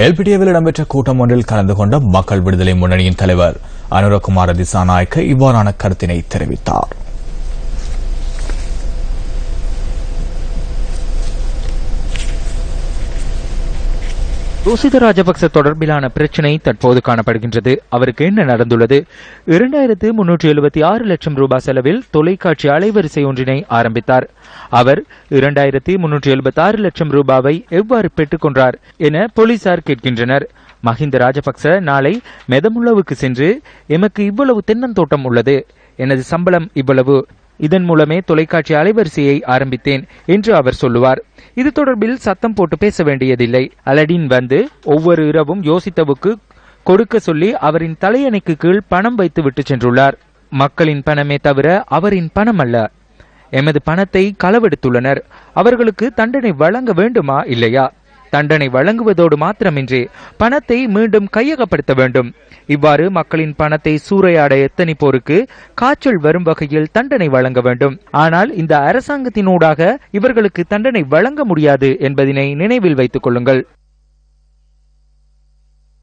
எல்பிடிஏவில் இடம்பெற்ற கூட்டம் ஒன்றில் கலந்து கொண்ட மக்கள் விடுதலை முன்னணியின் தலைவர் அனுரகுமார திசாநாயக்க இவ்வாறான கருத்தினை தெரிவித்தார். ரோசித ராஜபக்ச தொடர்பிலான பிரச்சினை தற்போது காணப்படுகின்றது. அவருக்கு என்ன நடந்துள்ளது? 2376 லட்சம் ரூபாய் செலவில் தொலைக்காட்சி அலைவரிசை ஒன்றினை ஆரம்பித்தார். அவர் 2376 லட்சம் ரூபாவை எவ்வாறு பெற்றுக் கொண்டார் என போலீசார் கேட்கின்றனர். மஹிந்த ராஜபக்ச நாளை மெதமுள்ளவுக்கு சென்று, எமக்கு இவ்வளவு தென்னந்தோட்டம் உள்ளது, எனது சம்பளம் இவ்வளவு, இதன் மூலமே தொலைக்காட்சி அலைவரிசையை ஆரம்பித்தேன் என்று அவர் சொல்லுவார். இது தொடர்பில் சத்தம் போட்டு பேச வேண்டியதில்லை. அலடின் வந்து ஒவ்வொரு இரவும் யோசித்தவுக்கு கொடுக்க சொல்லி அவரின் தலையணைக்கு கீழ் பணம் வைத்து விட்டு சென்றுள்ளார். மக்களின் பணமே தவிர அவரின் பணம் அல்ல. எமது பணத்தை களவெடுத்துள்ளனர். அவர்களுக்கு தண்டனை வழங்க வேண்டுமா இல்லையா? தண்டனை வழங்குவதோடு மாத்திரமின்றி பணத்தை மீண்டும் கையகப்படுத்த வேண்டும். இவ்வாறு மக்களின் பணத்தை சூறையாட எத்தனிப்போருக்கு காய்ச்சல் வரும் வகையில் தண்டனை வழங்க வேண்டும். ஆனால் இந்த அரசாங்கத்தினூடாக இவர்களுக்கு தண்டனை வழங்க முடியாது என்பதனை நினைவில் வைத்துக் கொள்ளுங்கள்.